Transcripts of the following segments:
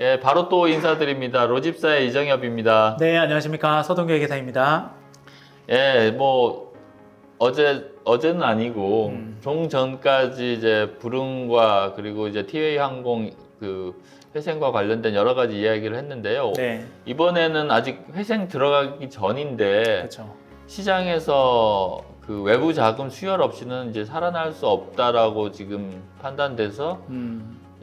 예, 바로 또 인사드립니다. 로집사의 이정엽입니다. 네, 안녕하십니까. 서동규 기사입니다. 예, 뭐 어제는 아니고 좀 전까지 이제 부릉과 그리고 이제 티웨이 항공 그 회생과 관련된 여러 가지 이야기를 했는데요. 네, 이번에는 아직 회생 들어가기 전인데 그렇죠. 시장에서 그 외부 자금 수혈 없이는 이제 살아날 수 없다라고 지금 판단돼서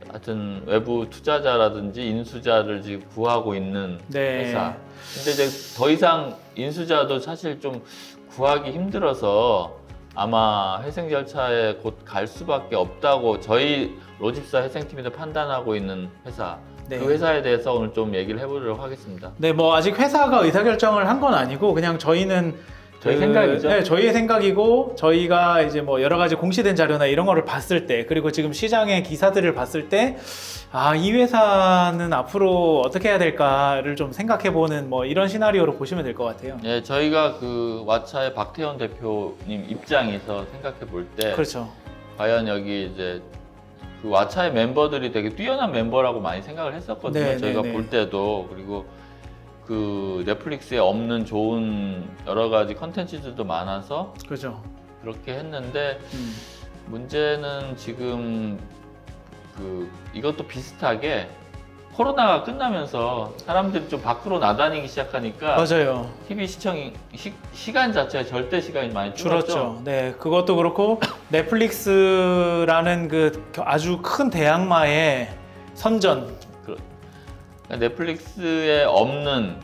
하여튼 외부 투자자라든지 인수자를 지금 구하고 있는 네. 회사. 근데 이제 더 이상 인수자도 사실 좀 구하기 힘들어서 아마 회생 절차에 곧 갈 수밖에 없다고 저희 로집사 회생팀에서 판단하고 있는 회사. 네. 그 회사에 대해서 오늘 좀 얘기를 해보도록 하겠습니다. 네, 뭐 아직 회사가 의사결정을 한 건 아니고 그냥 저희는 저희 생각이죠? 네, 저희의 생각이고 저희가 이제 뭐 여러 가지 공시된 자료나 이런 거를 봤을 때 그리고 지금 시장의 기사들을 봤을 때 이 회사는 앞으로 어떻게 해야 될까를 좀 생각해보는 뭐 이런 시나리오로 보시면 될 것 같아요. 예, 저희가 그 왓차의 박태원 대표님 입장에서 생각해 볼 때 그렇죠. 과연 여기 이제 그 왓차의 멤버들이 되게 뛰어난 멤버라고 많이 생각을 했었거든요. 네, 저희가 네, 네. 볼 때도. 그리고 그 넷플릭스에 없는 좋은 여러 가지 컨텐츠들도 많아서 그렇죠. 그렇게 했는데 문제는 지금 그 이것도 비슷하게 코로나가 끝나면서 사람들이 좀 밖으로 나다니기 시작하니까 맞아요. TV 시청이 시간 자체가 절대 시간이 많이 줄었죠. 줄었죠. 네, 그것도 그렇고 넷플릭스라는 그 아주 큰 대항마의 선전. 그러니까 넷플릭스에 없는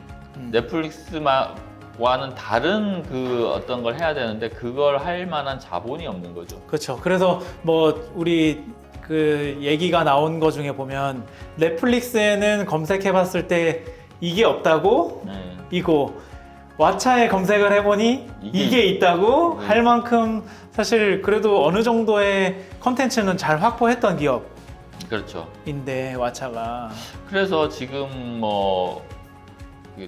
넷플릭스와는 다른 그 어떤 걸 해야 되는데 그걸 할 만한 자본이 없는 거죠. 그렇죠. 그래서 뭐 우리 그 얘기가 나온 거 중에 보면 넷플릭스에는 검색해봤을 때 이게 없다고 네. 이고 왓챠에 검색을 해보니 이게 있다고 네. 할 만큼 사실 그래도 어느 정도의 컨텐츠는 잘 확보했던 그렇죠. 기업인데 왓챠가 그래서 지금 뭐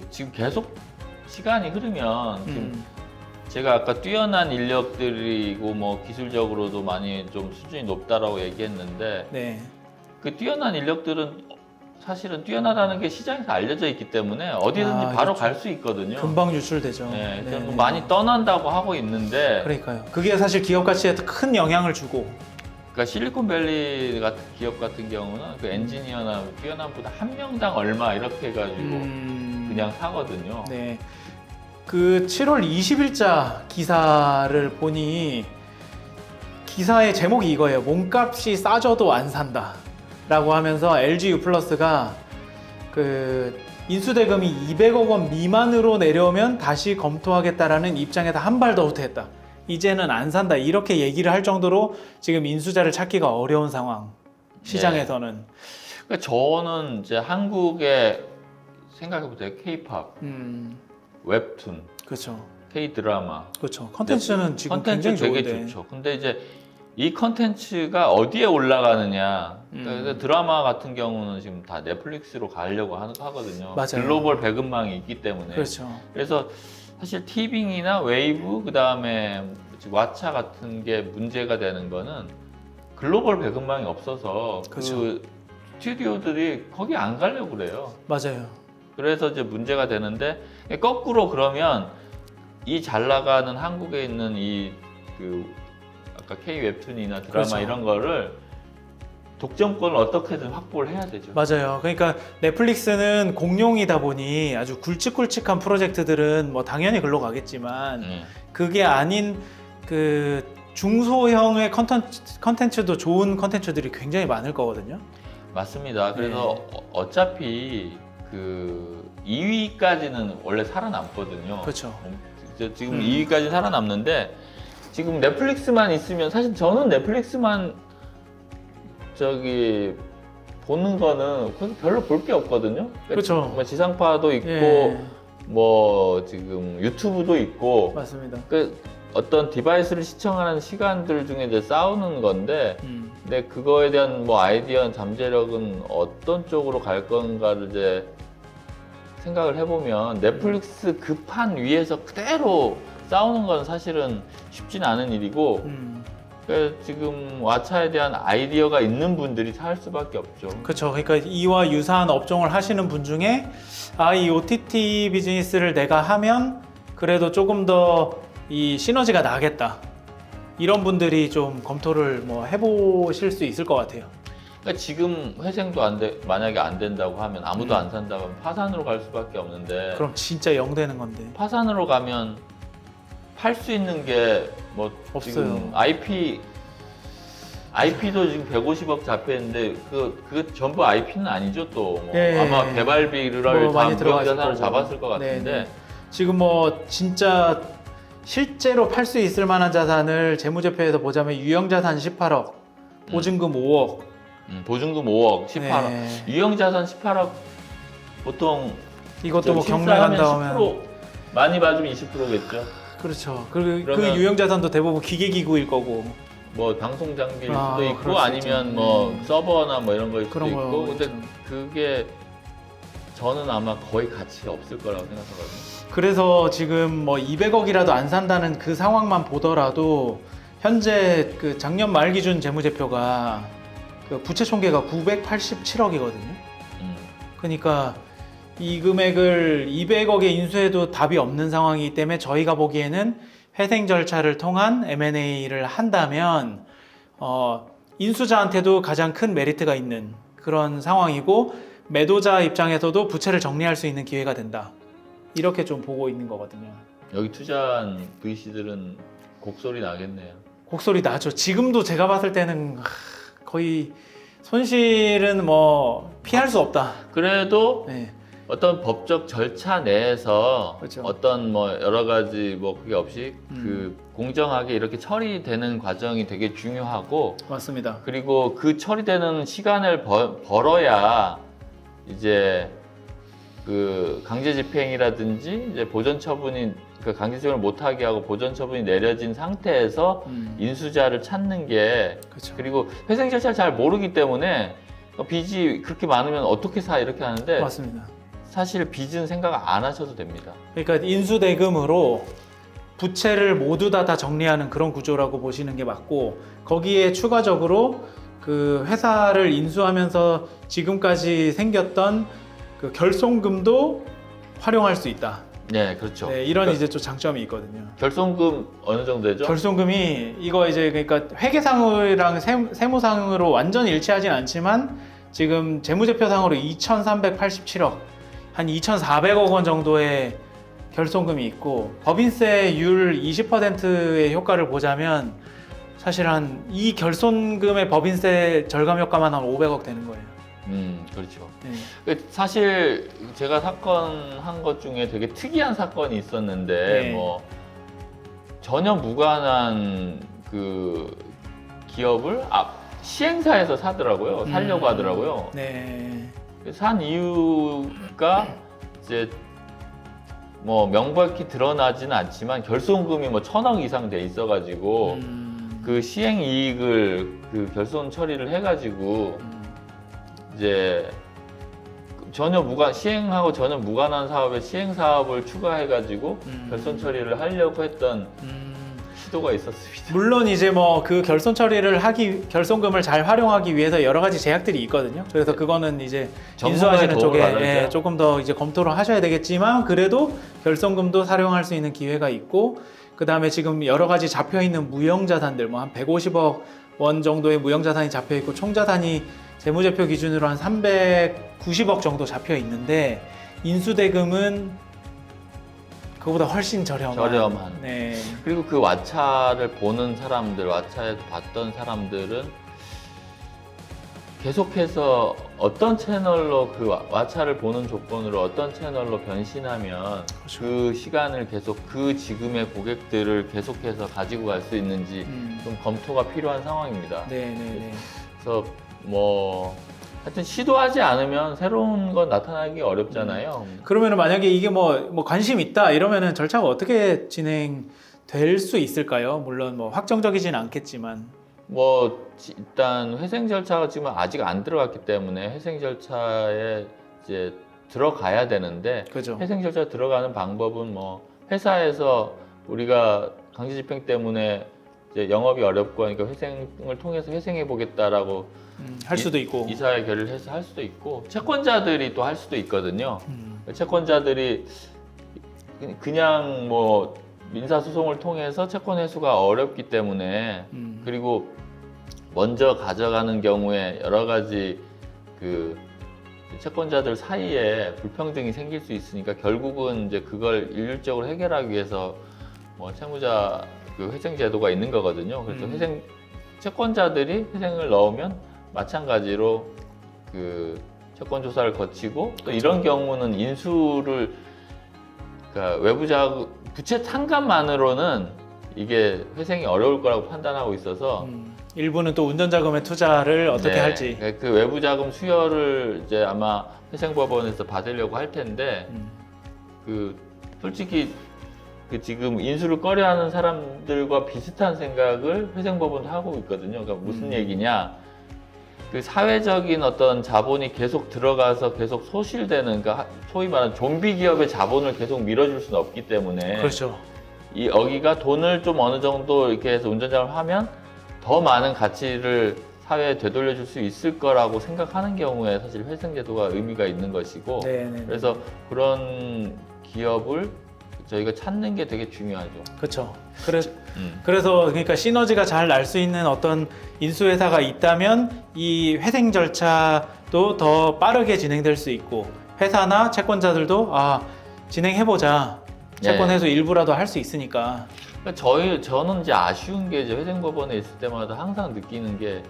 지금 계속 시간이 흐르면 지금 제가 아까 뛰어난 인력들이고 뭐 기술적으로도 많이 좀 수준이 높다라고 얘기했는데 네. 그 뛰어난 인력들은 사실은 뛰어나다는 게 시장에서 알려져 있기 때문에 어디든지 바로 그렇죠. 갈 수 있거든요. 금방 유출되죠. 네, 네, 그래서 네. 많이 떠난다고 하고 있는데 그러니까요. 그게 사실 기업 가치에 큰 영향을 주고 그러니까 실리콘밸리 같은 기업 같은 경우는 그 엔지니어나 뛰어난 분 한 명당 얼마 이렇게 해가지고 그냥 사거든요. 네. 그 7월 20일자 기사를 보니 기사의 제목이 이거예요. 몸값이 싸져도 안 산다 라고 하면서 LG U+가 그 인수대금이 200억 원 미만으로 내려오면 다시 검토하겠다라는 입장에다 한 발 더 후퇴했다. 이제는 안 산다 이렇게 얘기를 할 정도로 지금 인수자를 찾기가 어려운 상황 시장에서는. 그러니까 저는 이제 한국에 생각해보세요. K-팝, 웹툰, 그렇죠. K-드라마 그렇죠. 컨텐츠는 지금 컨텐츠 굉장히 되게 좋은데. 좋죠. 근데 이제 이 컨텐츠가 어디에 올라가느냐. 그러니까 드라마 같은 경우는 지금 다 넷플릭스로 가려고 하거든요. 맞아요. 글로벌 배급망이 있기 때문에. 그렇죠. 그래서 사실 티빙이나 웨이브 그다음에 왓챠 같은 게 문제가 되는 거는 글로벌 배급망이 없어서 그렇죠. 그 스튜디오들이 거기 안 가려고 그래요. 맞아요. 그래서 이제 문제가 되는데 거꾸로 그러면 이 잘 나가는 한국에 있는 이 그 아까 K 웹툰이나 드라마 그렇죠. 이런 거를 독점권을 어떻게든 확보를 해야 되죠. 맞아요. 그러니까 넷플릭스는 공룡이다 보니 아주 굵직굵직한 프로젝트들은 뭐 당연히 글로 가겠지만 그게 아닌 그 중소형의 컨텐츠도 좋은 컨텐츠들이 굉장히 많을 거거든요. 맞습니다. 그래서 어차피 그 2위까지는 원래 살아남거든요. 그렇죠. 지금 2위까지 살아남는데 지금 넷플릭스만 있으면 사실 저는 넷플릭스만 저기 보는 거는 별로 볼 게 없거든요. 그렇죠. 뭐 지상파도 있고 예. 뭐 지금 유튜브도 있고 맞습니다. 그 어떤 디바이스를 시청하는 시간들 중에 이제 싸우는 건데 근데 그거에 대한 뭐 아이디어 잠재력은 어떤 쪽으로 갈 건가를 이제 생각을 해보면 넷플릭스 그 판 위에서 그대로 싸우는 건 사실은 쉽진 않은 일이고 그러니까 지금 왓챠에 대한 아이디어가 있는 분들이 살 수밖에 없죠. 그렇죠. 그러니까 이와 유사한 업종을 하시는 분 중에 이 OTT 비즈니스를 내가 하면 그래도 조금 더 이 시너지가 나겠다. 이런 분들이 좀 검토를 뭐 해보실 수 있을 것 같아요. 그러니까 지금 회생도 만약에 안 된다고 하면 아무도 안 산다고 하면 파산으로 갈 수밖에 없는데 그럼 진짜 영 되는 건데. 파산으로 가면 팔 수 있는 게 뭐 지금 없어요. IP도 지금 150억 잡혀 있는데 그 전부 IP는 아니죠 또. 뭐 예, 아마 예. 개발비를 뭐 다 많이 들어가실 무형자산으로 거고. 잡았을 것 같은데 네. 지금 뭐 진짜 실제로 팔 수 있을 만한 자산을 재무제표에서 보자면 유형자산 18억, 보증금 5억. 보증금 5억, 18억, 네. 유형자산 18억 보통 이것도 뭐 실사하면 경매한다 하면 10%, 많이 받으면 20%겠죠. 그렇죠. 그 그러면- 유형자산도 대부분 기계기구일 거고. 뭐 방송 장비일 수도 그럴 있고 수 아니면 있죠. 뭐 서버나 뭐 이런 거일 수도 그런 있고 거 근데 있죠. 그게 저는 아마 거의 가치가 없을 거라고 생각하거든요. 그래서 지금 뭐 200억이라도 안 산다는 그 상황만 보더라도 현재 그 작년 말 기준 재무제표가 그 부채 총계가 987억이거든요. 그러니까 이 금액을 200억에 인수해도 답이 없는 상황이기 때문에 저희가 보기에는 회생 절차를 통한 M&A를 한다면 인수자한테도 가장 큰 메리트가 있는 그런 상황이고 매도자 입장에서도 부채를 정리할 수 있는 기회가 된다. 이렇게 좀 보고 있는 거거든요. 여기 투자한 VC들은 곡소리 나겠네요. 곡소리 나죠. 지금도 제가 봤을 때는 거의 손실은 뭐 피할 수 없다. 그래도 네. 어떤 법적 절차 내에서 그렇죠. 어떤 뭐 여러 가지 뭐 그게 없이 그 공정하게 이렇게 처리되는 과정이 되게 중요하고 맞습니다. 그리고 그 처리되는 시간을 벌어야 이제 그 강제 집행이라든지 이제 보전 처분이 그 강제 집행을 못하게 하고 보전 처분이 내려진 상태에서 인수자를 찾는 게 그렇죠. 그리고 회생 절차를 잘 모르기 때문에 빚이 그렇게 많으면 어떻게 사 이렇게 하는데 맞습니다. 사실 빚은 생각 안 하셔도 됩니다. 그러니까 인수대금으로 부채를 모두 다 정리하는 그런 구조라고 보시는 게 맞고 거기에 추가적으로 그 회사를 인수하면서 지금까지 생겼던 그 결손금도 활용할 수 있다. 네, 그렇죠. 네, 이런 이제 좀 장점이 있거든요. 결손금 어느 정도 되죠? 결손금이 이거 이제 그러니까 회계상으랑 세무상으로 완전 일치하진 않지만 지금 재무제표상으로 2,387억, 한 2,400억 원 정도의 결손금이 있고 법인세율 20%의 효과를 보자면 사실 한 이 결손금의 법인세 절감 효과만 한 500억 되는 거예요. 그렇죠. 네. 사실 제가 사건 한 것 중에 되게 특이한 사건이 있었는데 네. 뭐 전혀 무관한 그 기업을 시행사에서 사더라고요. 살려고 하더라고요. 네. 산 이유가 이제 뭐 명백히 드러나지는 않지만 결손금이 뭐 1,000억 이상 돼 있어가지고 그 시행 이익을 그 결손 처리를 해가지고 이제 시행하고 전혀 무관한 사업에 시행 사업을 추가해가지고 결손 처리를 하려고 했던 시도가 있었습니다. 물론 이제 뭐 그 결손 처리를 결손금을 잘 활용하기 위해서 여러 가지 제약들이 있거든요. 그래서 그거는 이제 인수하시는 쪽에 조금 더 이제 검토를 하셔야 되겠지만 그래도 결손금도 사용할 수 있는 기회가 있고 그 다음에 지금 여러 가지 잡혀 있는 무형자산들 뭐 한 150억 원 정도의 무형자산이 잡혀 있고 총자산이 재무제표 기준으로 한 390억 정도 잡혀 있는데 인수대금은 그거보다 훨씬 저렴한. 네. 그리고 그 왓챠를 보는 사람들, 왓챠에서 봤던 사람들은 계속해서 어떤 채널로 그 왓챠를 보는 조건으로 어떤 채널로 변신하면 그렇죠. 그 시간을 계속 그 지금의 고객들을 계속해서 가지고 갈 수 있는지 좀 검토가 필요한 상황입니다. 네. 그래서 뭐 하여튼 시도하지 않으면 새로운 건 나타나기 어렵잖아요. 그러면은 만약에 이게 뭐 관심 있다 이러면은 절차가 어떻게 진행될 수 있을까요? 물론 뭐 확정적이진 않겠지만. 뭐 일단 회생 절차가 지금 아직 안 들어갔기 때문에 회생 절차에 이제 들어가야 되는데 그죠. 회생 절차 들어가는 방법은 뭐 회사에서 우리가 강제 집행 때문에 이제 영업이 어렵고 하니까 회생을 통해서 회생해 보겠다라고 할 수도 있고. 이사회 결의를 해서 할 수도 있고 채권자들이 또 할 수도 있거든요. 채권자들이 그냥 뭐 민사소송을 통해서 채권 회수가 어렵기 때문에 그리고 먼저 가져가는 경우에 여러 가지 그 채권자들 사이에 불평등이 생길 수 있으니까 결국은 이제 그걸 일률적으로 해결하기 위해서 뭐 채무자 그 회생 제도가 있는 거거든요. 그래서 회생 채권자들이 회생을 넣으면 마찬가지로 그 채권 조사를 거치고 또 이런 경우는 인수를 그러니까 외부 자금 부채 탕감만으로는 이게 회생이 어려울 거라고 판단하고 있어서 일부는 또 운전자금의 투자를 어떻게 네, 할지. 그 외부 자금 수여를 이제 아마 회생법원에서 받으려고 할 텐데 그 솔직히 그 지금 인수를 꺼려하는 사람들과 비슷한 생각을 회생법원도 하고 있거든요. 그러니까 무슨 얘기냐? 그 사회적인 어떤 자본이 계속 들어가서 계속 소실되는, 그러니까 소위 말하는 좀비 기업의 자본을 계속 밀어줄 수는 없기 때문에 그렇죠. 이 여기가 돈을 좀 어느 정도 이렇게 해서 운전자금을 하면 더 많은 가치를 사회에 되돌려줄 수 있을 거라고 생각하는 경우에 사실 회생제도가 의미가 있는 것이고 네네. 그래서 그런 기업을 저희가 찾는 게 되게 중요하죠. 그렇죠. 그래서 그러니까 시너지가 잘 날 수 있는 어떤 인수회사가 있다면 이 회생 절차도 더 빠르게 진행될 수 있고 회사나 채권자들도 진행해보자. 채권 회수 일부라도 할 수 있으니까. 그러니까 저는 이제 아쉬운 게 이제 회생법원에 있을 때마다 항상 느끼는 게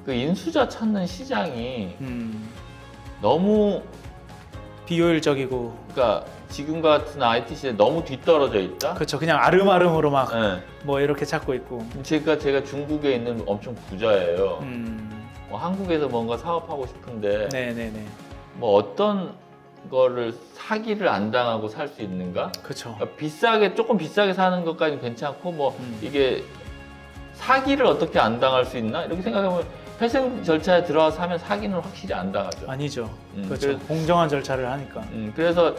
그 인수자 찾는 시장이 너무 비효율적이고. 그러니까 지금 같은 IT 시대에 너무 뒤떨어져 있다. 그렇죠. 그냥 아름아름으로 막 뭐 네. 이렇게 찾고 있고. 제가 중국에 있는 엄청 부자예요. 뭐 한국에서 뭔가 사업하고 싶은데 네네네. 뭐 어떤 거를 사기를 안 당하고 살 수 있는가? 그렇죠. 그러니까 조금 비싸게 사는 것까지는 괜찮고 뭐 이게 사기를 어떻게 안 당할 수 있나? 이렇게 생각하면 회생 절차에 들어가서 하면 사기는 확실히 안 당하죠. 아니죠. 그렇죠. 그래서- 공정한 절차를 하니까. 그래서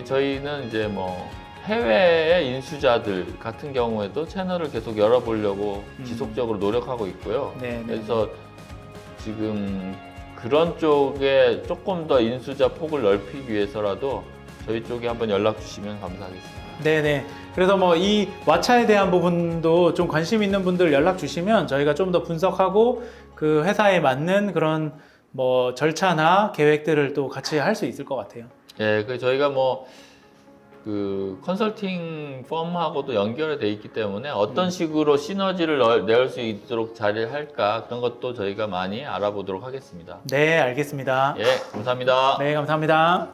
저희는 이제 뭐 해외의 인수자들 같은 경우에도 채널을 계속 열어보려고 지속적으로 노력하고 있고요. 네. 그래서 지금 그런 쪽에 조금 더 인수자 폭을 넓히기 위해서라도 저희 쪽에 한번 연락 주시면 감사하겠습니다. 네네. 그래서 뭐 이 왓차에 대한 부분도 좀 관심 있는 분들 연락 주시면 저희가 좀 더 분석하고 그 회사에 맞는 그런 뭐 절차나 계획들을 또 같이 할 수 있을 것 같아요. 예, 저희가 뭐 그 컨설팅 펌하고도 연결이 돼 있기 때문에 어떤 식으로 시너지를 내올 수 있도록 자리를 할까 그런 것도 저희가 많이 알아보도록 하겠습니다. 네, 알겠습니다. 예, 감사합니다. 네, 감사합니다.